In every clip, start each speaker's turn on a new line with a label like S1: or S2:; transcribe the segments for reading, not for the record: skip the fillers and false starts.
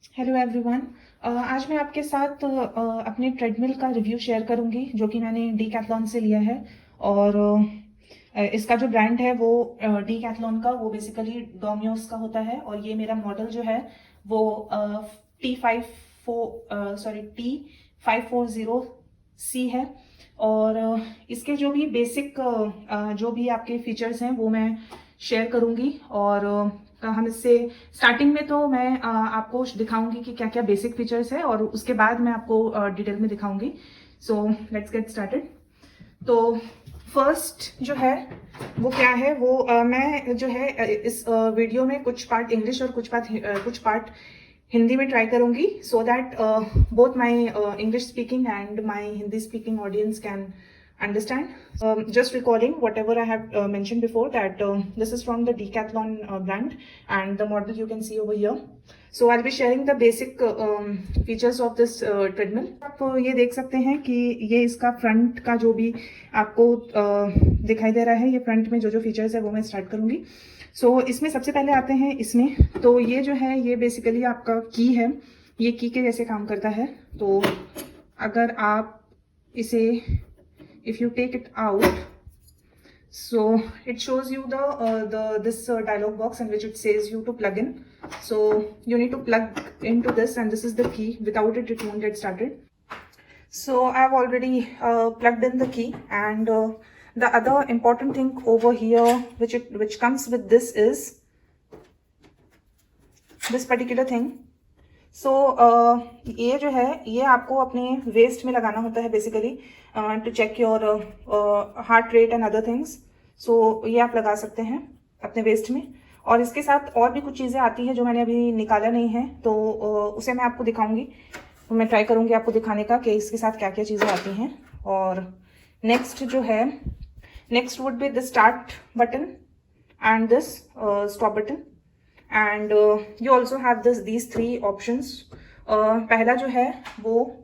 S1: Hello everyone. आज मैं आपके साथ अपने ट्रेडमिल का रिव्यू शेयर करूंगी जो कि मैंने डीकैथलॉन से लिया है। और इसका जो ब्रांड है वो डीकैथलॉन का वो बेसिकली डोमियोस का होता है। और ये मेरा मॉडल जो है वो T540C है। और इसके जो भी बेसिक जो भी आपके फीचर्स हैं वो मैं शेयर करूंगी। और हम इससे स्टार्टिंग में तो मैं आपको दिखाऊंगी कि क्या क्या बेसिक फीचर्स है और उसके बाद मैं आपको डिटेल में दिखाऊंगी। So let's get started. तो फर्स्ट जो है वो क्या है वो मैं जो है इस वीडियो में कुछ पार्ट इंग्लिश और कुछ पार्ट हिंदी में ट्राई करूंगी so that both my English speaking and my Hindi speaking audience can understand. Just recalling whatever I have mentioned before that this is from the Decathlon brand and the model you can see over here. So I'll be sharing the basic features of this treadmill. आप ये देख सकते हैं कि ये इसका front का जो भी आपको दिखाई दे रहा है, ये फ्रंट में जो जो फीचर्स है वो मैं स्टार्ट करूंगी। सो इसमें सबसे पहले आते हैं इसमें। तो ये जो है ये बेसिकली आपका की है, ये की के जैसे काम करता है। तो अगर आप इसे if you take it out, so it shows you the this dialog box in which it says you to plug in. So you need to plug into this and this is the key. Without it it won't get started. So I've already plugged in the key and the other important thing over here which comes with this is this particular thing. सो ये जो है ये आपको अपने waste में लगाना होता है basically to check your heart rate and other things. So ये आप लगा सकते हैं अपने वेस्ट में। और इसके साथ और भी कुछ चीज़ें आती हैं जो मैंने अभी निकाला नहीं है, तो उसे मैं आपको दिखाऊंगी। तो मैं ट्राई करूंगी आपको दिखाने का कि इसके साथ क्या क्या चीज़ें आती हैं। और नेक्स्ट जो है next would be the start button and this stop button and you also have these three options. पहला जो है वो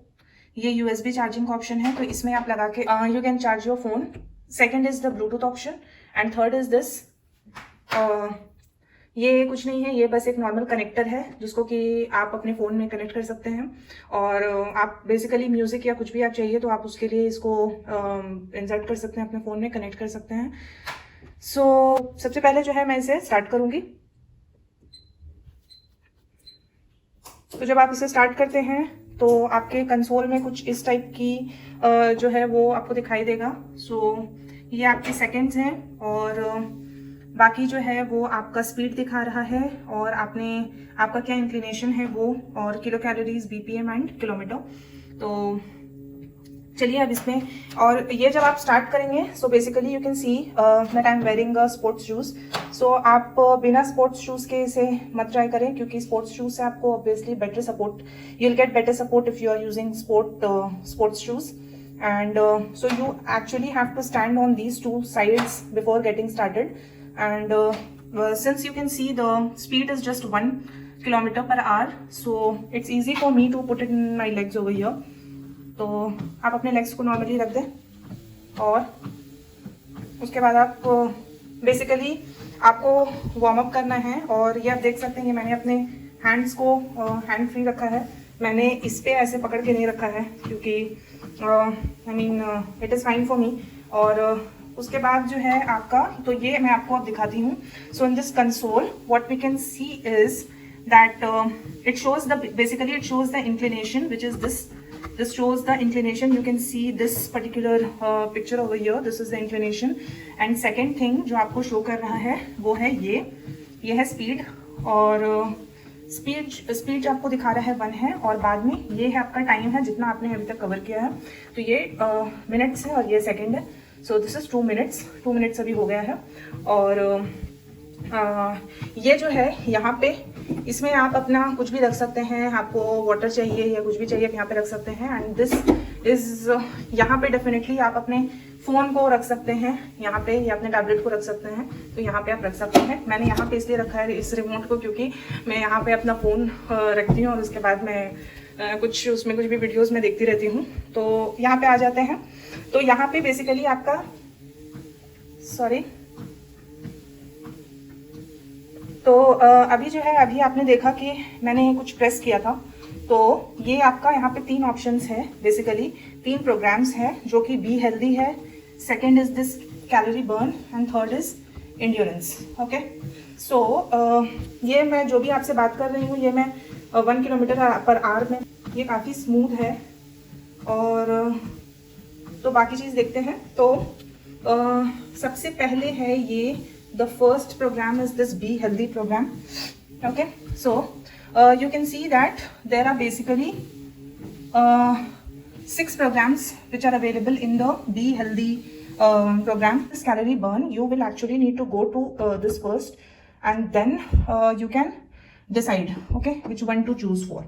S1: ये USB चार्जिंग का ऑप्शन है, तो इसमें आप लगा के you can charge your phone. Second is the Bluetooth option and third is this. ये कुछ नहीं है, ये बस एक नॉर्मल कनेक्टर है जिसको कि आप अपने फ़ोन में कनेक्ट कर सकते हैं। और आप बेसिकली म्यूज़िक या कुछ भी आप चाहिए तो आप उसके लिए इसको इंसर्ट कर सकते हैं, अपने फ़ोन में कनेक्ट कर सकते हैं। सो सबसे पहले जो है मैं इसे स्टार्ट करूँगी। तो जब आप इसे स्टार्ट करते हैं तो आपके कंसोल में कुछ इस टाइप की जो है वो आपको दिखाई देगा। सो ये आपके सेकंड्स हैं और बाकी जो है वो आपका स्पीड दिखा रहा है और आपका क्या इंक्लिनेशन है वो, और kilo calories, BPM and kilometre. तो चलिए अब इसमें, और ये जब आप स्टार्ट करेंगे so basically you can see that I am wearing sports shoes. So आप बिना स्पोर्ट्स शूज़ के इसे मत ट्राई करें क्योंकि स्पोर्ट्स शूज़ से आपको obviously better support, you will get better support if you are using sports shoes. And so you actually have to stand on these two sides before getting started. And since you can see the speed is just 1 kilometer per hour, so it's easy for me to put it in my legs over here. तो आप अपने legs को normally रख दें और उसके बाद आप बेसिकली आपको वार्म अप करना है। और ये आप देख सकते हैं ये मैंने अपने हैंड्स को हैंड फ्री रखा है, मैंने इस पे ऐसे पकड़ के नहीं रखा है क्योंकि I mean it is fine for me. और उसके बाद जो है आपका, तो ये मैं आपको अब दिखाती हूँ। So in this console what we can see is that it shows the inclination, which is this shows the inclination. You can see this particular picture over here, this is the inclination. And second thing जो आपको show कर रहा है वो है ये है speed. और स्पीड जो आपको दिखा रहा है 1 है और बाद में ये है आपका टाइम है जितना आपने अभी तक कवर किया है। तो ये मिनट्स है और ये सेकेंड है। सो दिस इज 2 मिनट्स अभी हो गया है। और ये जो है यहाँ पे इसमें आप अपना कुछ भी रख सकते हैं, आपको वाटर चाहिए या कुछ भी चाहिए आप यहाँ पे रख सकते हैं। एंड दिस इज यहाँ पे डेफिनेटली आप अपने फ़ोन को रख सकते हैं यहाँ पे या अपने टैबलेट को रख सकते हैं, तो यहाँ पे आप रख सकते हैं। मैंने यहाँ पे इसलिए रखा है इस रिमोट को क्योंकि मैं यहाँ पे अपना फ़ोन रखती हूँ और उसके बाद मैं उसमें कुछ भी वीडियोज़ में देखती रहती हूँ। तो यहाँ पे आ जाते हैं। तो यहाँ पे बेसिकली आपका तो अभी जो है, अभी आपने देखा कि मैंने कुछ प्रेस किया था, तो ये आपका यहाँ पे 3 ऑप्शंस है, बेसिकली 3 प्रोग्राम्स हैं, जो कि बी हेल्दी है, second is this calorie burn and third is endurance. Okay, so ये मैं जो भी आपसे बात कर रही हूँ, ये मैं 1 किलोमीटर पर आवर में, ये काफ़ी स्मूथ है। और तो बाकी चीज़ देखते हैं। तो सबसे पहले है ये, the first program is this be healthy program. Okay, so you can see that there are basically 6 programs which are available in the Be Healthy program. This calorie burn, you will actually need to go to this first, and then you can decide, okay, which one to choose for.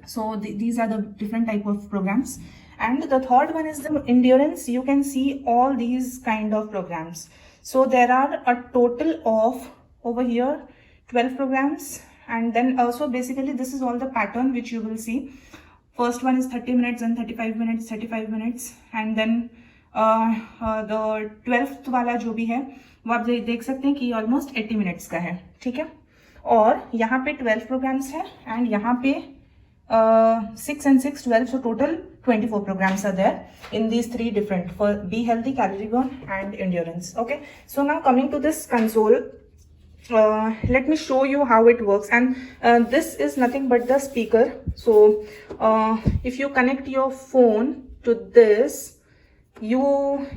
S1: So these are the different type of programs. And the third one is the endurance. You can see all these kind of programs. So there are a total of over here 12 programs. And then also basically this is all the pattern which you will see. First one is 30 minutes and 35 minutes, 35 minutes, and then the 12th वाला जो भी है वो आप देख सकते हैं कि ऑलमोस्ट 80 मिनट्स का है, ठीक है। और यहाँ पे 12 प्रोग्राम्स है, एंड यहाँ पे 6 and 6 12, so total 24 programs are there in these 3 different, for Be Healthy, Calorie Burn and Endurance. Okay, so now coming to this console, let me show you how it works. And this is nothing but the speaker. So if you connect your phone to this, you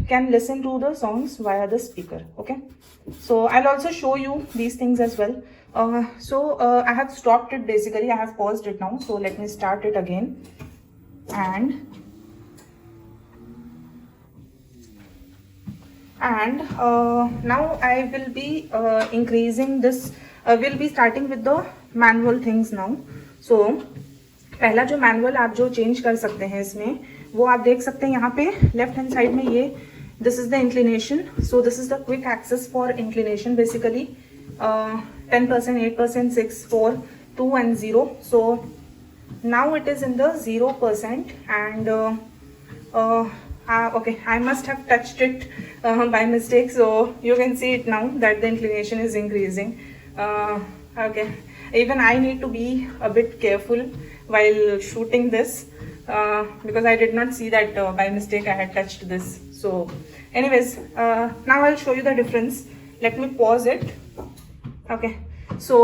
S1: can listen to the songs via the speaker. Okay, so I'll also show you these things as well. So I have stopped it, basically I have paused it now, so let me start it again. And now I will be increasing this, we'll be starting with the manual things now. So पहला जो manual आप जो change कर सकते हैं इसमें, वो आप देख सकते हैं यहाँ पे लेफ्ट हैंड साइड में, ये this is the inclination. So this is the quick access for inclination, basically 10%, 8%, 6, 4, 2 and 0. So now it is in the 0%, and okay, I must have touched it by mistake, so you can see it now that the inclination is increasing. Okay, even I need to be a bit careful while shooting this, because I did not see that by mistake I had touched this. So anyways, now I'll show you the difference. Let me pause it. Okay, so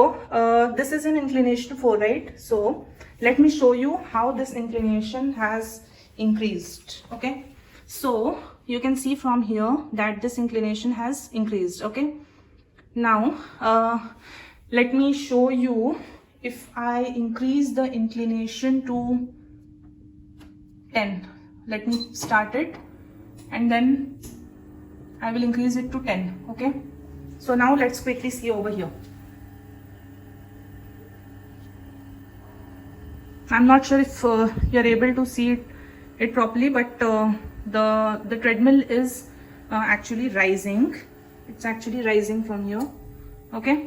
S1: this is an inclination 4, right? So let me show you how this inclination has increased. Okay, so you can see from here that this inclination has increased. Okay, now let me show you, if I increase the inclination to 10, let me start it, and then I will increase it to 10. Okay, so now let's quickly see over here. I'm not sure if you're able to see it properly, but the treadmill is actually rising. It's actually rising from here. Okay,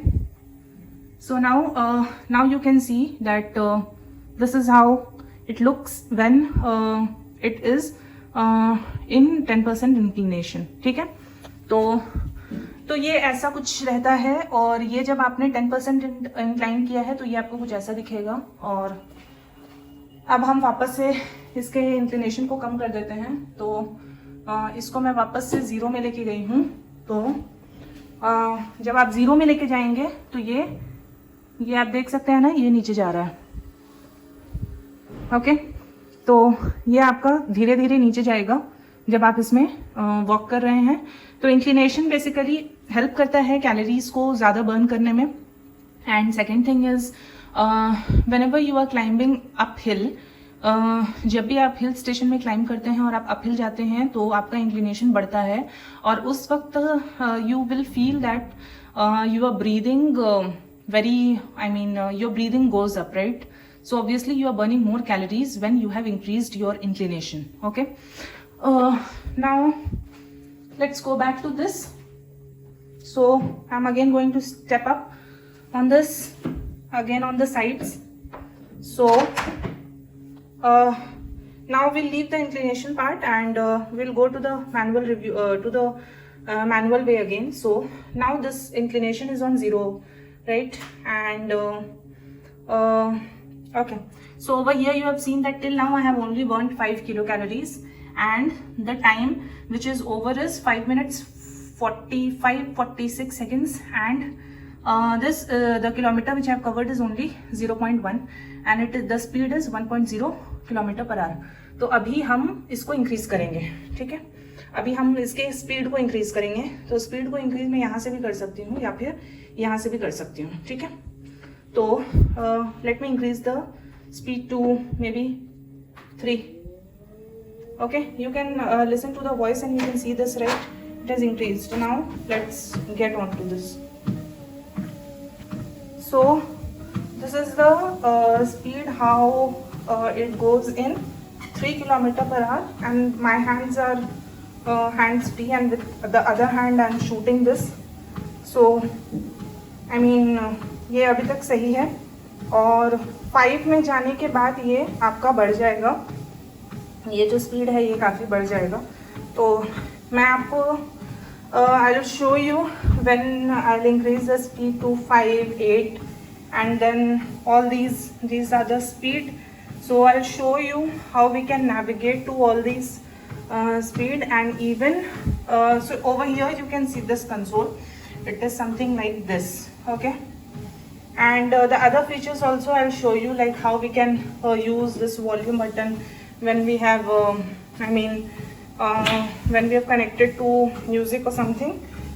S1: so now you can see that this is how it looks when it is in 10% inclination. ठीक है, तो ये ऐसा कुछ रहता है, और ये जब आपने 10% इंक्लाइन किया है तो ये आपको कुछ ऐसा दिखेगा। और अब हम वापस से इसके इंक्लिनेशन को कम कर देते हैं, तो इसको मैं वापस से 0 में लेके गई हूँ। तो जब आप 0 में लेके जाएंगे तो ये आप देख सकते हैं ना, ये नीचे जा रहा है। ओके, तो ये आपका धीरे धीरे नीचे जाएगा जब आप इसमें वॉक कर रहे हैं। तो इंक्लिनेशन बेसिकली हेल्प करता है कैलोरीज को ज़्यादा बर्न करने में। And second thing is, whenever you are climbing uphill, जब भी आप हिल स्टेशन में क्लाइंब करते हैं और आप अपहिल जाते हैं तो आपका इंक्लिनेशन बढ़ता है, और उस वक्त you will feel that you are breathing very, I mean, your breathing goes up, right? So obviously you are burning more calories when you have increased your inclination. Okay, now let's go back to this. So I'm again going to step up on this, again on the sides. So now we'll leave the inclination part and we'll go to the manual review, to the manual way again. So now this inclination is on 0 right? And okay, so over here you have seen that till now I have only burned 5 kilocalories, and the time which is over is 5 minutes 46 seconds, and the kilometer which I have covered is only 0.1 and the speed is 1.0 kilometre per hour. तो अभी हम इसको increase करेंगे, ठीक है. अभी हम इसके स्पीड को इंक्रीज करेंगे. तो स्पीड को इंक्रीज मैं यहाँ से भी कर सकती हूँ या फिर यहाँ से भी कर सकती हूँ, ठीक है. तो let me increase the speed to maybe 3. Okay, you can listen to the voice and you can see this, right? It has increased. Now let's get on to this. So this is the speed how it goes in 3 kilometer per hour, and my hands are hands free, and with the other hand I'm shooting this. So I mean ये अभी तक सही है, और 5 में जाने के बाद ये आपका बढ़ जाएगा. ये जो स्पीड है ये काफ़ी बढ़ जाएगा. तो मैं आपको I will show you when I will increase the speed to 5, 8 and then all these are the speed. So I'll show you how we can navigate to all these speed, and even so over here you can see this console. It is something like this, okay. And the other features also I'll show you, like how we can use this volume button when we have when we have connected to music or something.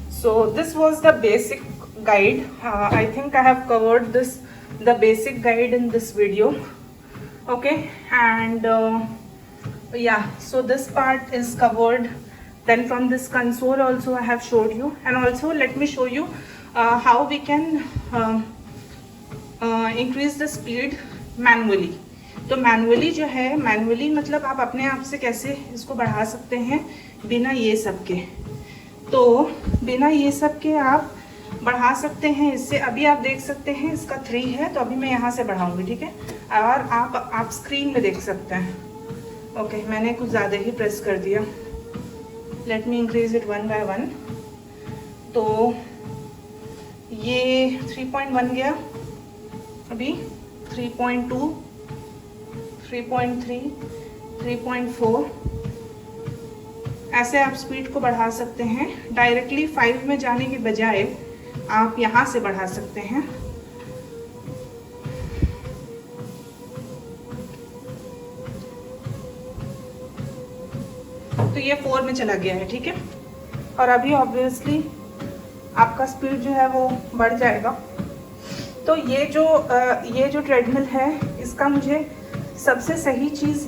S1: So this was the basic guide. I think I have covered the basic guide in this video, okay. And yeah, so this part is covered. Then from this console also I have showed you, and also let me show you how we can increase the speed manually. तो manually जो है, manually मतलब आप अपने आप से कैसे इसको बढ़ा सकते हैं बिना ये सब के. तो बिना ये सब के आप बढ़ा सकते हैं इससे. अभी आप देख सकते हैं इसका 3 है, तो अभी मैं यहाँ से बढ़ाऊंगी, ठीक है. और आप स्क्रीन में देख सकते हैं. ओके, मैंने कुछ ज़्यादा ही प्रेस कर दिया. Late me increase it 1 by 1. तो ये 3.1 गया, अभी 3.2, 3.3, 3.4. ऐसे आप स्पीड को बढ़ा सकते हैं. डायरेक्टली 5 में जाने के बजाय आप यहाँ से बढ़ा सकते हैं. तो ये 4 में चला गया है, ठीक है. और अभी ऑब्वियसली आपका स्पीड जो है वो बढ़ जाएगा. तो ये जो ट्रेडमिल है, इसका मुझे सबसे सही चीज़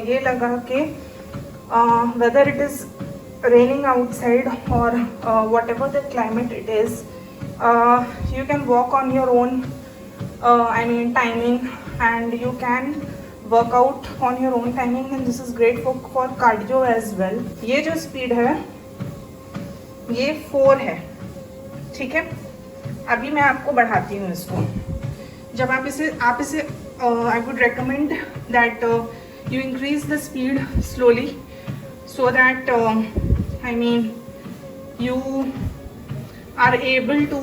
S1: ये लगा कि whether it is raining outside और whatever the climate it is, you can walk on your own timing, and you can work out on your own timing, and this is great for cardio as well. ये जो speed है ये 4 है, ठीक है. अभी मैं आपको बढ़ाती हूँ इसको. जब आप इसे I would recommend that you increase the speed slowly, so that you are able to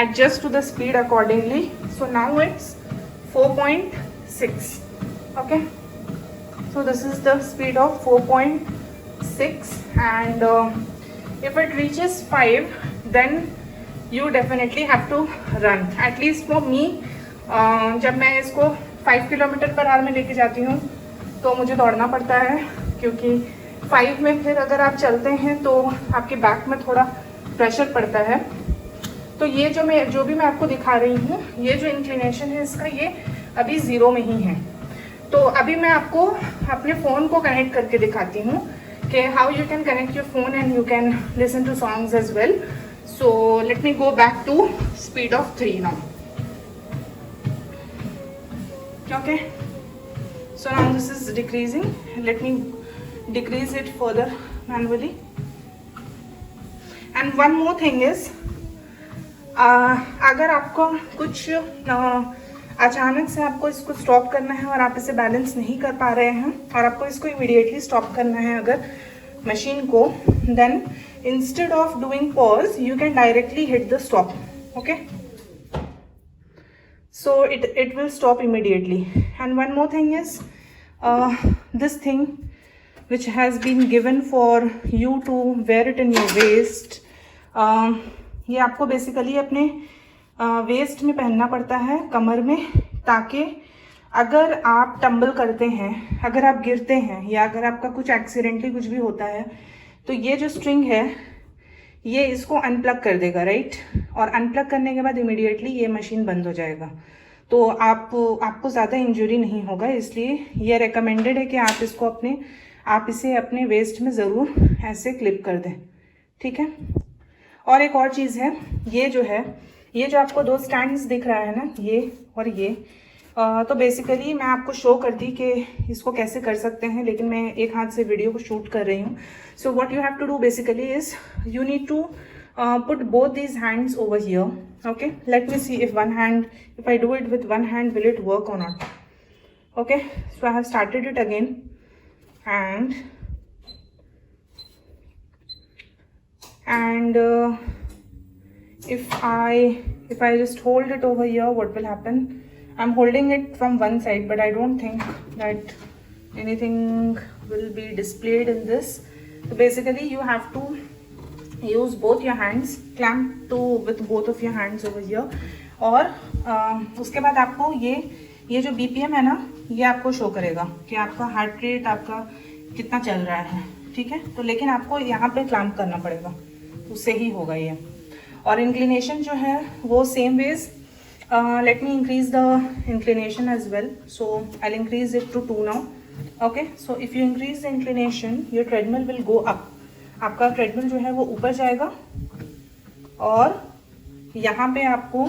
S1: adjust to the speed accordingly. So now it's 4.6, okay. So this is the speed of 4.6, and if it reaches 5, then you definitely have to run. At least for me, जब मैं इसको 5 kilometre per hour में लेके जाती हूँ तो मुझे दौड़ना पड़ता है, क्योंकि 5 में फिर अगर आप चलते हैं तो आपके बैक में थोड़ा प्रेशर पड़ता है. तो ये जो भी मैं आपको दिखा रही हूँ, ये जो इंक्लिनेशन है इसका, ये अभी 0 में ही है. तो अभी मैं आपको अपने फ़ोन को कनेक्ट करके दिखाती हूँ कि how you can connect your phone and you can listen to songs as well. So let me go back to speed of 3 now. Okay, so now this is decreasing. Let me decrease it further manually. And one more thing is, अगर आपको कुछ अचानक से आपको इसको stop करना है और आप इसे बैलेंस नहीं कर पा रहे हैं और आपको इसको इमीडिएटली स्टॉप करना है अगर मशीन को, then instead of doing pause you can directly hit the stop. Okay, so it will stop immediately. And one more thing is this thing which has been given for you to wear it in your waist, ये आपको basically अपने waste में पहनना पड़ता है, कमर में, ताकि अगर आप टम्बल करते हैं, अगर आप गिरते हैं या अगर आपका कुछ एक्सीडेंटली कुछ भी होता है तो ये जो स्ट्रिंग है ये इसको अनप्लग कर देगा, राइट। और अनप्लग करने के बाद इमीडिएटली ये मशीन बंद हो जाएगा, तो आपको ज़्यादा इंजरी नहीं होगा। इसलिए ये रिकमेंडेड है कि आप इसे अपने वेस्ट में ज़रूर ऐसे क्लिप कर दें, ठीक है। और एक और चीज़ है, ये जो आपको दो स्टैंड्स दिख रहा है ना, ये और ये, तो बेसिकली मैं आपको शो करती कि इसको कैसे कर सकते हैं, लेकिन मैं एक हाथ से वीडियो को शूट कर रही हूँ। So what you have to do basically is you need to put both these hands over here. Okay, let me see if I do it with one hand, will it work or not? Okay, so I have started it again, and if I just hold it over here, what will happen? I'm holding it from one side, but I don't think that anything will be displayed in this. So basically you have to use both your hands, clamp with both of your hands over here. और उसके बाद आपको ये जो BPM है ना, ये आपको शो करेगा कि आपका हार्ट रेट आपका कितना चल रहा है, ठीक है। तो लेकिन आपको यहाँ पे क्लैम्प करना पड़ेगा, उससे ही होगा ये। और इंक्लिनेशन जो है वो same wedge, let me increase the inclination as well, so I'll increase it to 2 now. Okay, so if you increase the inclination, your treadmill will go up. आपका ट्रेडमिल जो है वो ऊपर जाएगा और यहाँ पे आपको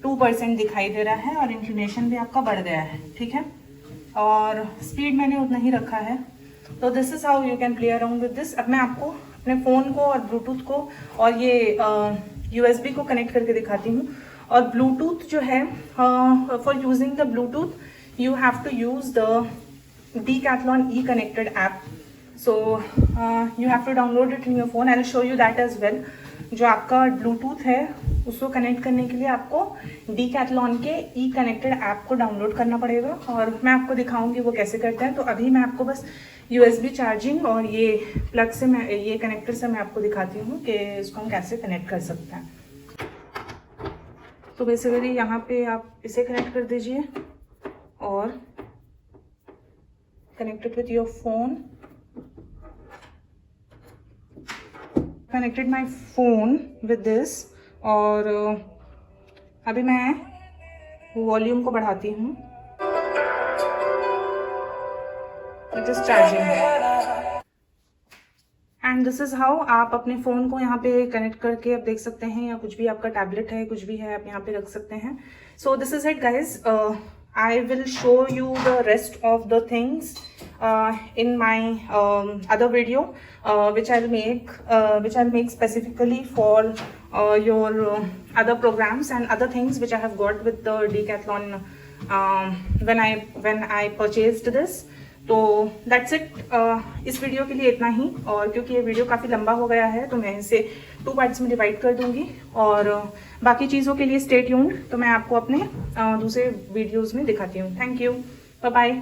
S1: 2% दिखाई दे रहा है और इंक्लिनेशन भी आपका बढ़ गया है, ठीक है। और स्पीड मैंने उतना ही रखा है। तो this is how you can play around with this. अब मैं आपको अपने फ़ोन को और ब्लूटूथ को और ये USB को कनेक्ट करके दिखाती हूँ। और ब्लूटूथ जो है, for using the Bluetooth you have to use the Decathlon E-Connected app. So you have to download it in your phone. I'll show you that as well. जो आपका ब्लूटूथ है उसको कनेक्ट करने के लिए आपको Decathlon के E-Connected ऐप को डाउनलोड करना पड़ेगा और मैं आपको दिखाऊंगी वो कैसे करते हैं। तो अभी मैं आपको बस USB चार्जिंग और ये प्लग से ये कनेक्टर से मैं आपको दिखाती हूँ कि इसको हम कैसे कनेक्ट कर सकते हैं। तो बेसिकली यहाँ पे आप इसे कनेक्ट कर दीजिए और connected with your phone. Connected my phone with this और अभी मैं वॉल्यूम को बढ़ाती हूँ। It is charging. And this is how आप अपने फ़ोन को यहाँ पे कनेक्ट करके आप देख सकते हैं, या कुछ भी आपका टैबलेट है कुछ भी है आप यहाँ पे रख सकते हैं। So this is it guys. I will show you the rest of the things in my other video which I'll make specifically for your other programs and other things which I have got with the Decathlon when I purchased this. तो that's it. इस video के लिए इतना ही, और क्योंकि ये video काफ़ी लंबा हो गया है तो मैं इसे 2 पार्ट्स में डिवाइड कर दूंगी और बाकी चीज़ों के लिए स्टे ट्यून्ड। तो मैं आपको अपने दूसरे वीडियोस में दिखाती हूँ। Thank you, bye bye.